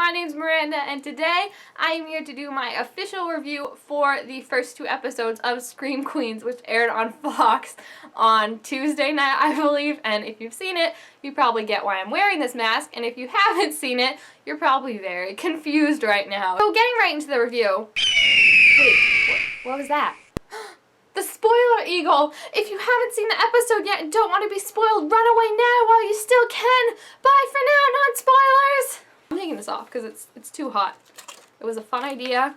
my name's Miranda, and today I am here to do my official review for the first 2 episodes of Scream Queens, which aired on Fox on Tuesday night, I believe. And if you've seen it, you probably get why I'm wearing this mask, and if you haven't seen it, you're probably very confused right now. So getting right into the review. Wait, what was that? The spoiler eagle! If you haven't seen the episode yet and don't want to be spoiled, run away now while you still can! Bye for now, non-spoilers! I'm taking this off because it's too hot. It was a fun idea,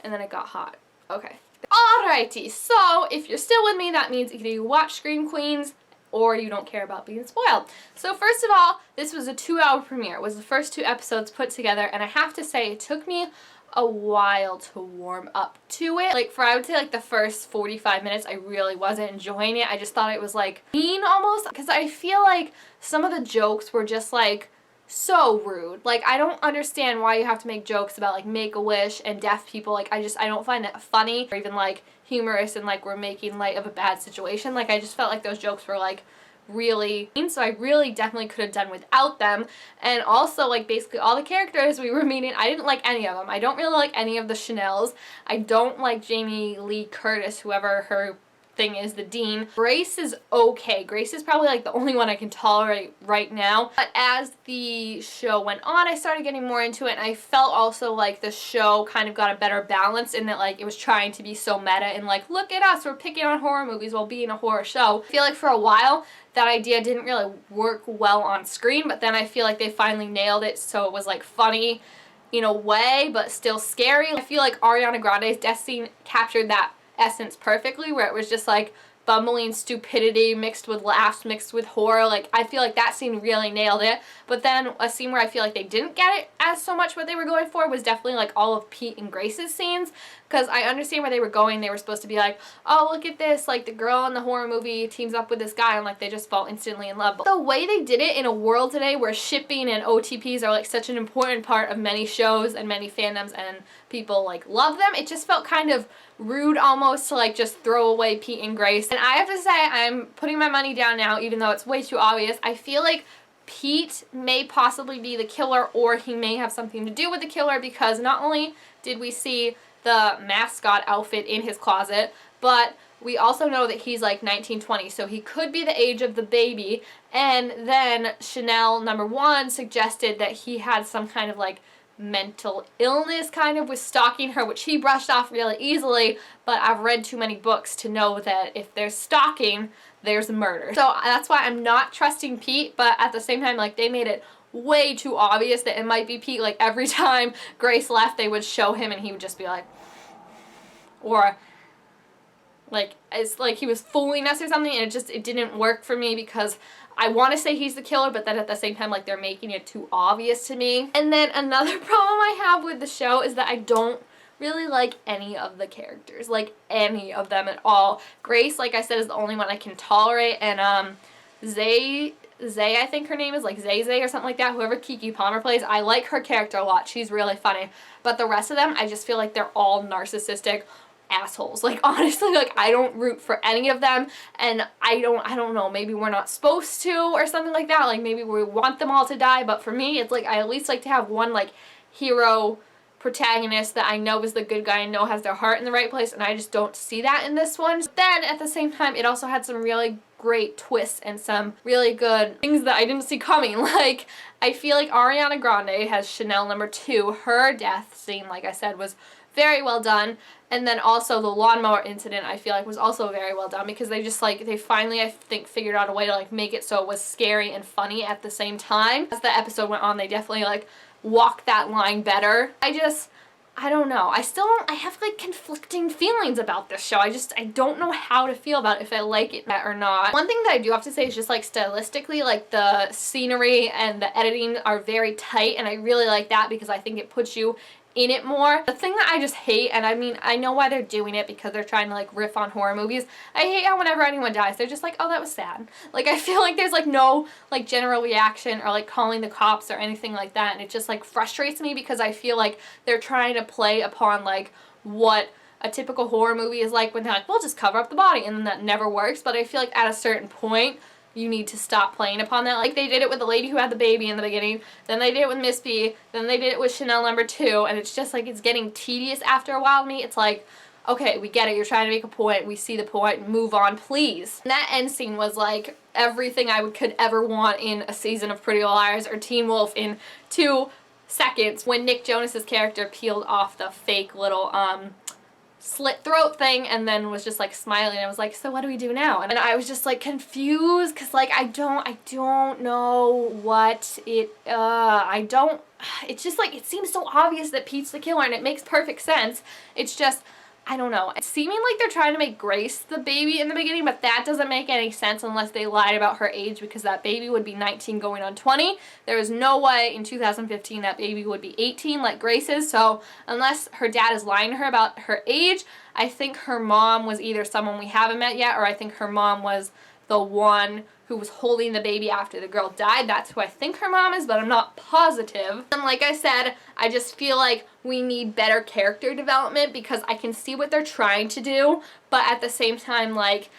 and then it got hot. Okay. Alrighty, so if you're still with me, that means either you watch Scream Queens or you don't care about being spoiled. So first of all, this was a 2-hour premiere. It was the first 2 episodes put together, and I have to say it took me a while to warm up to it. Like, I would say the first 45 minutes I really wasn't enjoying it. I just thought it was mean almost, because I feel like some of the jokes were just so rude. I don't understand why you have to make jokes about Make-A-Wish and deaf people. I don't find that funny or even humorous, and we're making light of a bad situation. I just felt like those jokes were really mean, so I really definitely could have done without them. And also basically all the characters we were meeting, I didn't like any of them. I don't really like any of the Chanels. I don't like Jamie Lee Curtis, whoever her thing is, the dean. Grace is okay. Grace is probably the only one I can tolerate right now. But as the show went on, I started getting more into it, and I felt also the show kind of got a better balance in that it was trying to be so meta and look at us, we're picking on horror movies while being a horror show. I feel for a while that idea didn't really work well on screen, but then I feel they finally nailed it, so it was funny in a way but still scary. I feel Ariana Grande's death scene captured that essence perfectly, where it was just bumbling stupidity mixed with laughs mixed with horror. I feel that scene really nailed it. But then a scene where I feel they didn't get it as so much what they were going for was definitely all of Pete and Grace's scenes, because I understand where they were going. They were supposed to be oh, look at this, the girl in the horror movie teams up with this guy, and they just fall instantly in love. But the way they did it in a world today where shipping and OTPs are such an important part of many shows and many fandoms, and people love them, it just felt kind of rude almost to just throw away Pete and Grace. And I have to say, I'm putting my money down now, even though it's way too obvious. I feel Pete may possibly be the killer, or he may have something to do with the killer, because not only did we see the mascot outfit in his closet, but we also know that he's 1920, so he could be the age of the baby. And then Chanel #1 suggested that he had some kind of mental illness kind of with stalking her, which he brushed off really easily, but I've read too many books to know that if there's stalking, there's murder. So that's why I'm not trusting Pete, but at the same time, they made it way too obvious that it might be Pete. Every time Grace left, they would show him and he would just be or it's he was fooling us or something, and it didn't work for me, because I want to say he's the killer, but then at the same time they're making it too obvious to me. And then another problem I have with the show is that I don't really like any of the characters, any of them at all. Grace, like I said, is the only one I can tolerate, and Zay, I think her name is Zay or something like that, whoever Keke Palmer plays, I like her character a lot. She's really funny. But the rest of them, I just feel they're all narcissistic assholes. Honestly, I don't root for any of them, and I don't know, maybe we're not supposed to or something like that. Maybe we want them all to die, but for me, it's I at least like to have one hero protagonist that I know is the good guy and know has their heart in the right place, and I just don't see that in this one. But then at the same time, it also had some really great twists and some really good things that I didn't see coming. I feel Ariana Grande has Chanel #2. Her death scene, like I said, was very well done. And then also the lawnmower incident, I feel was also very well done, because they just they finally, I think, figured out a way to make it so it was scary and funny at the same time. As the episode went on, they definitely walked that line better. I don't know. I have conflicting feelings about this show. I don't know how to feel about it, if I like it or not. One thing that I do have to say is just stylistically, the scenery and the editing are very tight, and I really like that, because I think it puts you in it more. The thing that I just hate, and I mean, I know why they're doing it, because they're trying to riff on horror movies. I hate how whenever anyone dies, they're just oh, that was sad. I feel there's no general reaction or calling the cops or anything like that, and it just frustrates me, because I feel they're trying to play upon what a typical horror movie is when they're we'll just cover up the body, and then that never works. But I feel at a certain point, you need to stop playing upon that. Like, they did it with the lady who had the baby in the beginning, then they did it with Miss B, then they did it with Chanel #2, and it's just like, it's getting tedious after a while to me. It's like, okay, we get it, you're trying to make a point, we see the point, move on, please. And that end scene was like everything I could ever want in a season of Pretty Little Liars or Teen Wolf in 2 seconds, when Nick Jonas's character peeled off the fake little slit throat thing and then was just like smiling. I was like, so what do we do now? And I was just like confused, because like I don't know what it it's just like, it seems so obvious that Pete's the killer and it makes perfect sense. It's just, I don't know. It's seeming like they're trying to make Grace the baby in the beginning, but that doesn't make any sense unless they lied about her age, because that baby would be 19 going on 20. There is no way in 2015 that baby would be 18 like Grace is, so unless her dad is lying to her about her age, I think her mom was either someone we haven't met yet, or I think her mom was the one who was holding the baby after the girl died. That's who I think her mom is, but I'm not positive. And like I said, I just feel like we need better character development, because I can see what they're trying to do, but at the same time, like,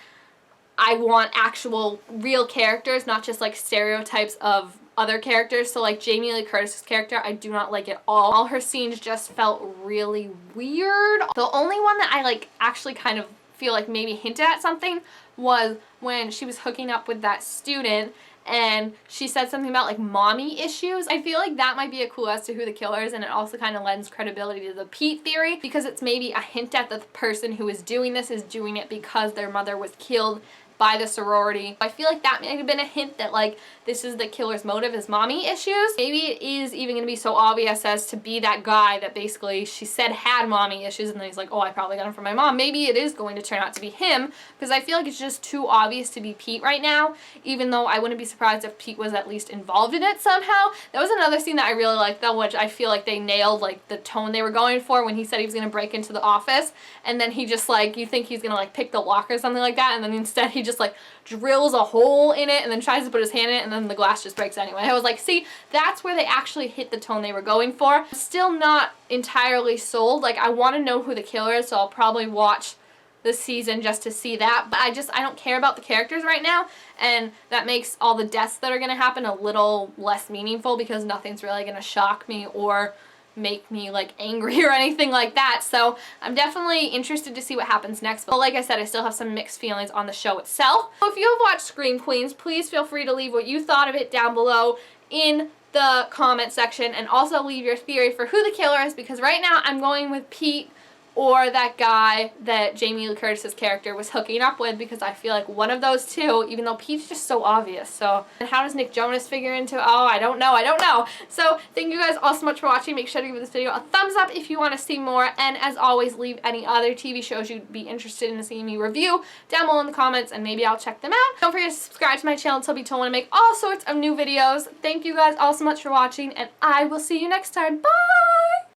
I want actual real characters, not just like stereotypes of other characters. So like Jamie Lee Curtis's character, I do not like at all. All her scenes just felt really weird. The only one that I like actually kind of feel like maybe hinted at something was when she was hooking up with that student and she said something about like mommy issues. I feel like that might be a clue as to who the killer is, and it also kind of lends credibility to the Pete theory, because it's maybe a hint at the person who is doing this is doing it because their mother was killed by the sorority. I feel like that may have been a hint that like this is the killer's motive, is mommy issues. Maybe it is even going to be so obvious as to be that guy that basically she said had mommy issues, and then he's like, oh, I probably got him from my mom. Maybe it is going to turn out to be him, because I feel like it's just too obvious to be Pete right now, even though I wouldn't be surprised if Pete was at least involved in it somehow. That was another scene that I really liked though, which I feel like they nailed like the tone they were going for when he said he was going to break into the office, and then he just like, you think he's going to like pick the lock or something like that, and then instead he just like drills a hole in it and then tries to put his hand in it, and then the glass just breaks anyway. I was like, see, that's where they actually hit the tone they were going for. I'm still not entirely sold. Like, I want to know who the killer is, so I'll probably watch this season just to see that, but I don't care about the characters right now, and that makes all the deaths that are going to happen a little less meaningful, because nothing's really going to shock me or make me like angry or anything like that. So I'm definitely interested to see what happens next, but like I said, I still have some mixed feelings on the show itself. So if you have watched Scream Queens, please feel free to leave what you thought of it down below in the comment section, and also leave your theory for who the killer is, because right now I'm going with Pete or that guy that Jamie Lee Curtis's character was hooking up with, because I feel like one of those two, even though Pete's just so obvious. So, and how does Nick Jonas figure into, oh, I don't know. So thank you guys all so much for watching. Make sure to give this video a thumbs up if you want to see more, and as always, leave any other TV shows you'd be interested in seeing me review down below in the comments, and maybe I'll check them out. Don't forget to subscribe to my channel to be told when I make all sorts of new videos. Thank you guys all so much for watching, and I will see you next time. Bye!